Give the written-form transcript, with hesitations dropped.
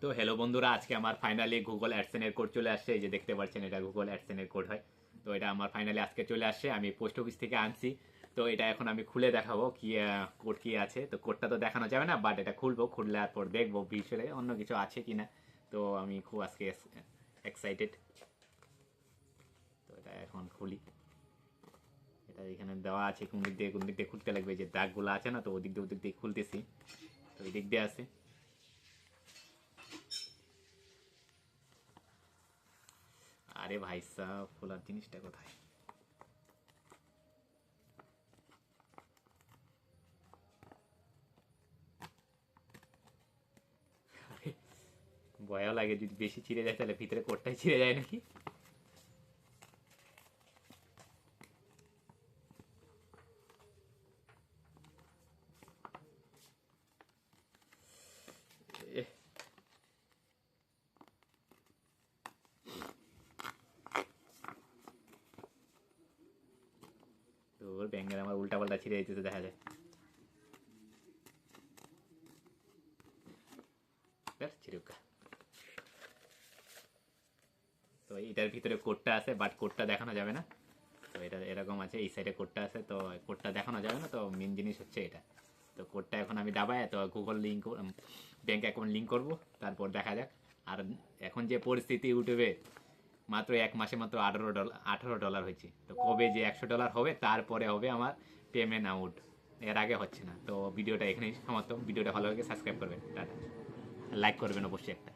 তো হ্যালো বন্ধুরা, আজকে আমার ফাইনালি গুগল অ্যাডসেনের কোড চলে আসছে। এই যে দেখতে পাচ্ছেন, এটা গুগল অ্যাডসেনের কোড হয়। তো এটা আমার ফাইনালি আজকে চলে আসছে, আমি পোস্ট অফিস থেকে আনছি। তো এটা এখন আমি খুলে দেখাবো কি কোড কি আছে। তো কোডটা তো দেখানো যাবে না, বাট এটা খুলবো, খুললে পর দেখবো বিষয়ে অন্য কিছু আছে কিনা। তো আমি খুব আজকে এক্সাইটেড। তো এটা এখন খুলি। এটা এখানে দেওয়া আছে কোন দিক দিয়ে খুলতে লাগবে, যে দাগগুলো আছে না, তো ওদিক দিয়ে খুলতেছি। তো এই দিক দিয়ে আছে। আরে ভাই সাহ, খোলার জিনিসটা কোথায়? ভয়ও লাগে, যদি বেশি ছিঁড়ে যায় তাহলে ভিতরে কোটটাই ছিঁড়ে যায় নাকি। এহ, তো ওর ব্যাঙ্গের আমার উল্টা পাল্টা ছিঁড়ে যেতেছে দেখা যায়। ব্যাস, ছিঁড়ুকা। তো এটার ভিতরে কোডটা আছে, বাট কোডটা দেখানো যাবে না। তো এটা এরকম আছে, এই সাইডে কোডটা আছে, তো কোডটা দেখানো যাবে না। তো মেন জিনিস হচ্ছে এটা। তো কোডটা এখন আমি দাবাই, তো Google link, bank account link করবো, তারপর দেখা যাক। আর এখন যে পরিস্থিতি ইউটিউবে, মাত্র এক মাসে মাত্র $18 হয়েছে। তো কবে যে $100 হবে, তারপরে হবে আমার পেমেন্ট আউট। এর আগে হচ্ছে না। তো ভিডিওটা এখানেই সমাপ্ত। ভিডিওটা ভালো লাগে সাবস্ক্রাইব করবেন, টাটা। লাইক করবেন অবশ্যই একটা।